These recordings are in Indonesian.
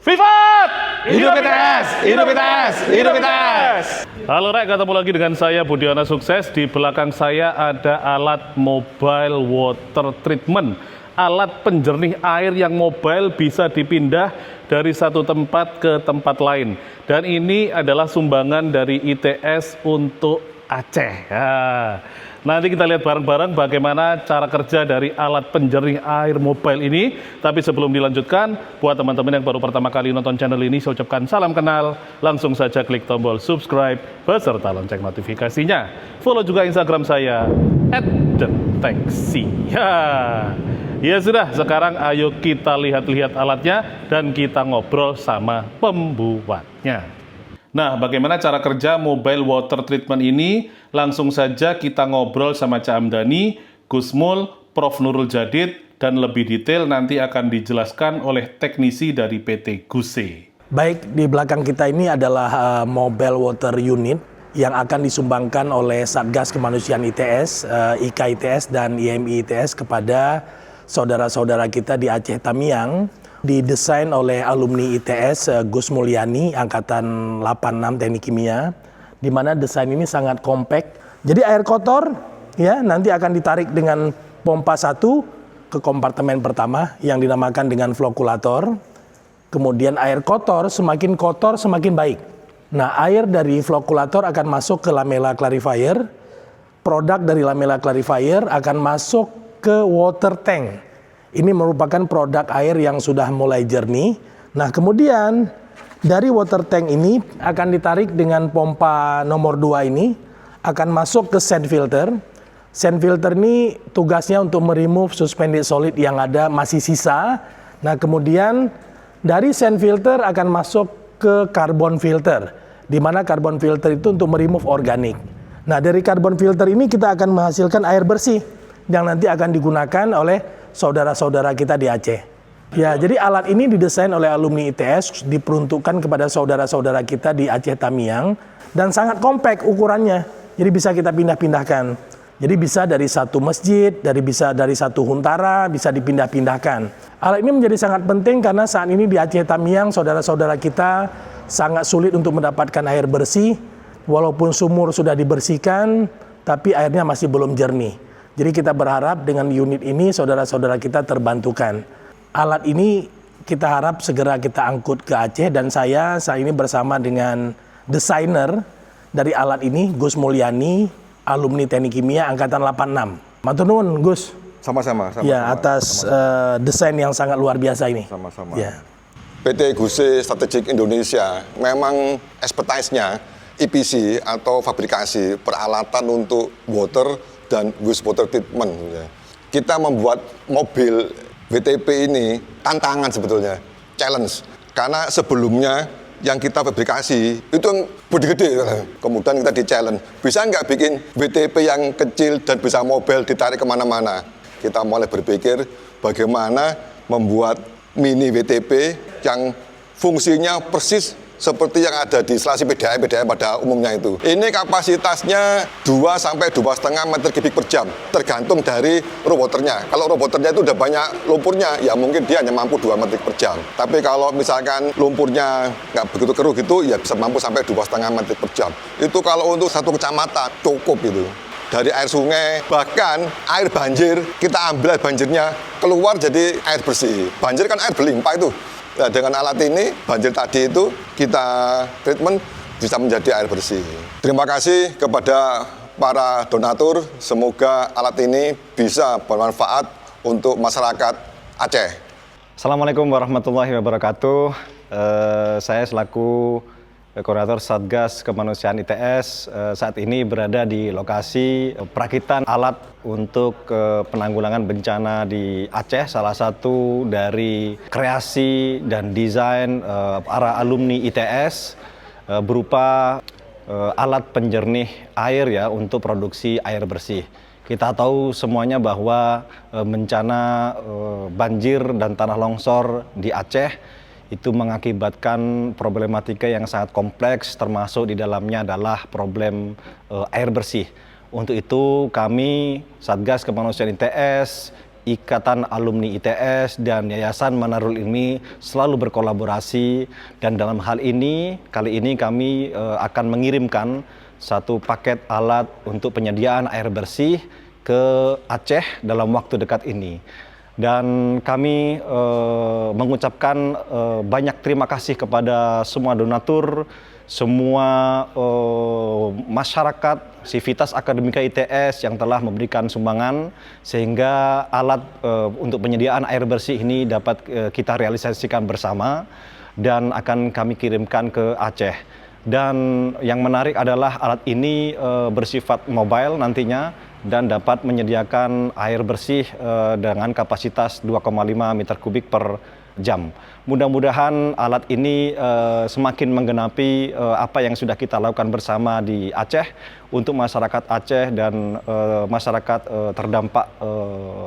Vivat! Hidup ITS! Hidup ITS! Hidup ITS! Halo Rek, ketemu lagi dengan saya Budiana Sukses. Di belakang saya ada alat mobile water treatment. Alat penjernih air yang mobile bisa dipindah dari satu tempat ke tempat lain. Dan ini adalah sumbangan dari ITS untuk Aceh. Nanti kita lihat bareng-bareng bagaimana cara kerja dari alat penjernih air mobile ini. Tapi sebelum dilanjutkan, buat teman-teman yang baru pertama kali nonton channel ini, saya ucapkan salam kenal. Langsung saja klik tombol subscribe beserta lonceng notifikasinya. Follow juga Instagram saya @dentengsi. Ya sudah, sekarang ayo kita lihat-lihat alatnya dan kita ngobrol sama pembuatnya. Nah, bagaimana cara kerja mobile water treatment ini? Langsung saja kita ngobrol sama Cak Amdani, Gus Mul, Prof Nurul Jadid, dan lebih detail nanti akan dijelaskan oleh teknisi dari PT GUSE. Baik, di belakang kita ini adalah mobile water unit yang akan disumbangkan oleh Satgas Kemanusiaan ITS, IKA ITS, dan IMI ITS kepada saudara-saudara kita di Aceh Tamiang. Didesain oleh alumni ITS Gus Mulyani angkatan 86 Teknik Kimia, di mana desain ini sangat compact. Jadi air kotor ya nanti akan ditarik dengan pompa 1 ke kompartemen pertama yang dinamakan dengan flokulator. Kemudian air kotor semakin baik. Nah, air dari flokulator akan masuk ke lamella clarifier. Produk dari lamella clarifier akan masuk ke water tank. Ini merupakan produk air yang sudah mulai jernih. Nah, kemudian dari water tank ini akan ditarik dengan pompa nomor 2 ini, akan masuk ke sand filter. Sand filter ini tugasnya untuk meremove suspended solid yang ada masih sisa. Nah, kemudian dari sand filter akan masuk ke carbon filter, di mana carbon filter itu untuk meremove organik. Nah, dari carbon filter ini kita akan menghasilkan air bersih yang nanti akan digunakan oleh saudara-saudara kita di Aceh. Ya, jadi alat ini didesain oleh alumni ITS, diperuntukkan kepada saudara-saudara kita di Aceh Tamiang, dan sangat kompak ukurannya. Jadi bisa kita pindah-pindahkan. Jadi bisa dari satu masjid, bisa dari satu huntara, bisa dipindah-pindahkan. Alat ini menjadi sangat penting karena saat ini di Aceh Tamiang, saudara-saudara kita sangat sulit untuk mendapatkan air bersih. Walaupun sumur sudah dibersihkan, tapi airnya masih belum jernih. Jadi kita berharap dengan unit ini saudara-saudara kita terbantukan. Alat ini kita harap segera kita angkut ke Aceh, dan saya saat ini bersama dengan desainer dari alat ini, Gus Mulyani, alumni Teknik Kimia angkatan 86. Matur nuwun, Gus. Sama-sama. Ya, atas desain yang sangat luar biasa ini. Sama-sama. Ya. PT GUSE Strategik Indonesia memang expertise-nya EPC atau fabrikasi peralatan untuk water dan wastewater treatment. Kita membuat mobil WTP ini tantangan sebetulnya, challenge. Karena sebelumnya yang kita fabrikasi itu yang gede-gede, kemudian kita di-challenge. Bisa nggak bikin WTP yang kecil dan bisa mobile ditarik kemana-mana? Kita mulai berpikir bagaimana membuat mini WTP yang fungsinya persis seperti yang ada di instalasi PDAM pada umumnya itu. Ini kapasitasnya 2 sampai 2,5 meter kubik per jam, tergantung dari roboternya. Kalau roboternya itu udah banyak lumpurnya, ya mungkin dia hanya mampu 2 meter per jam. Tapi kalau misalkan lumpurnya nggak begitu keruh gitu, ya bisa mampu sampai 2,5 meter per jam. Itu kalau untuk satu kecamatan cukup itu. Dari air sungai, bahkan air banjir, kita ambil air banjirnya, keluar jadi air bersih. Banjir kan air berlimpah itu. Nah, dengan alat ini, banjir tadi itu kita treatment bisa menjadi air bersih. Terima kasih kepada para donatur. Semoga alat ini bisa bermanfaat untuk masyarakat Aceh. Assalamualaikum warahmatullahi wabarakatuh. Saya selaku Koordinator Satgas Kemanusiaan ITS saat ini berada di lokasi perakitan alat untuk penanggulangan bencana di Aceh. Salah satu dari kreasi dan desain para alumni ITS berupa alat penjernih air ya untuk produksi air bersih. Kita tahu semuanya bahwa bencana banjir dan tanah longsor di Aceh itu mengakibatkan problematika yang sangat kompleks, termasuk di dalamnya adalah problem air bersih. Untuk itu kami Satgas Kemanusiaan ITS Ikatan Alumni ITS dan Yayasan Manarul Ilmi selalu berkolaborasi, dan dalam hal ini kali ini kami akan mengirimkan satu paket alat untuk penyediaan air bersih ke Aceh dalam waktu dekat ini. Dan kami mengucapkan banyak terima kasih kepada semua donatur, semua masyarakat Sivitas Akademika ITS yang telah memberikan sumbangan sehingga alat untuk penyediaan air bersih ini dapat kita realisasikan bersama dan akan kami kirimkan ke Aceh. Dan yang menarik adalah alat ini bersifat mobile nantinya dan dapat menyediakan air bersih dengan kapasitas 2,5 meter kubik per jam. Mudah-mudahan alat ini semakin menggenapi apa yang sudah kita lakukan bersama di Aceh untuk masyarakat Aceh dan masyarakat terdampak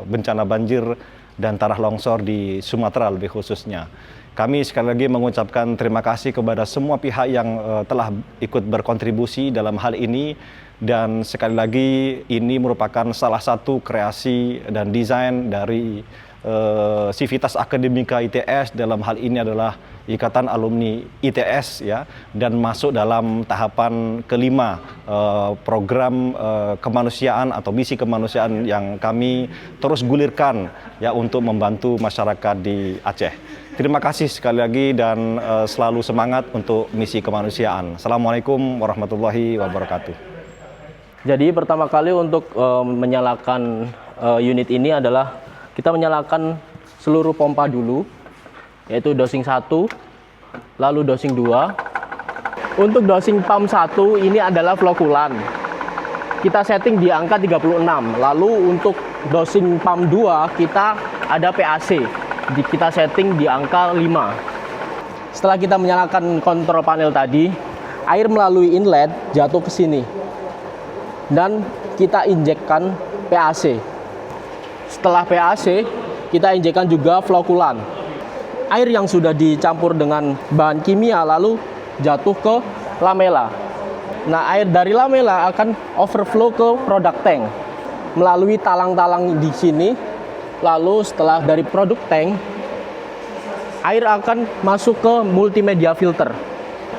bencana banjir dan tanah longsor di Sumatera lebih khususnya. Kami sekali lagi mengucapkan terima kasih kepada semua pihak yang telah ikut berkontribusi dalam hal ini, dan sekali lagi ini merupakan salah satu kreasi dan desain dari Sivitas Akademika ITS, dalam hal ini adalah Ikatan Alumni ITS ya, dan masuk dalam tahapan kelima program kemanusiaan atau misi kemanusiaan yang kami terus gulirkan ya untuk membantu masyarakat di Aceh. Terima kasih sekali lagi dan selalu semangat untuk misi kemanusiaan. Assalamualaikum warahmatullahi wabarakatuh. Jadi pertama kali untuk menyalakan unit ini adalah kita menyalakan seluruh pompa dulu, yaitu dosing 1, lalu dosing 2. Untuk dosing pump 1 ini adalah flow coolant. Kita setting di angka 36. Lalu untuk dosing pump 2 kita ada PAC. Kita setting di angka 5. Setelah kita menyalakan kontrol panel tadi, air melalui inlet jatuh ke sini. Dan kita injekkan PAC. Setelah PAC, kita injekkan juga flow coolant. Air yang sudah dicampur dengan bahan kimia lalu jatuh ke lamela. Nah, air dari lamela akan overflow ke product tank melalui talang-talang di sini. Lalu setelah dari product tank, air akan masuk ke multimedia filter.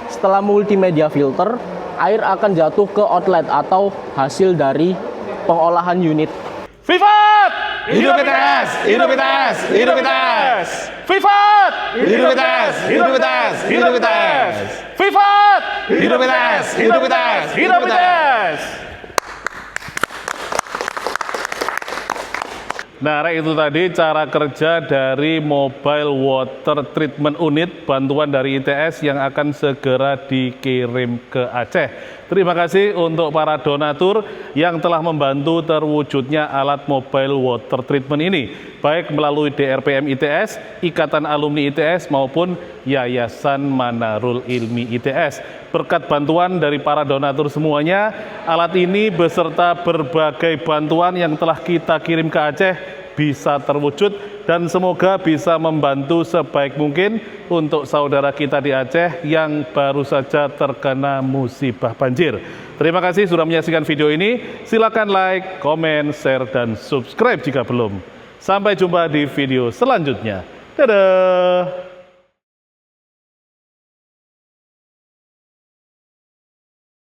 Setelah multimedia filter, air akan jatuh ke outlet atau hasil dari pengolahan unit. Vivat! Hidup ITS! Hidup ITS! Hidup ITS! Vivat! Hidup ITS! Hidup ITS! Hidup ITS! Vivat! Hidup ITS! Hidup ITS! Hidup ITS! Nah, itu tadi cara kerja dari Mobile Water Treatment Unit bantuan dari ITS yang akan segera dikirim ke Aceh. Terima kasih untuk para donatur yang telah membantu terwujudnya alat Mobile Water Treatment ini, baik melalui DRPM ITS, Ikatan Alumni ITS maupun Yayasan Manarul Ilmi ITS. Berkat bantuan dari para donatur semuanya, alat ini beserta berbagai bantuan yang telah kita kirim ke Aceh bisa terwujud dan semoga bisa membantu sebaik mungkin untuk saudara kita di Aceh yang baru saja terkena musibah banjir. Terima kasih sudah menyaksikan video ini. Silakan like, komen, share, dan subscribe jika belum. Sampai jumpa di video selanjutnya. Dadah!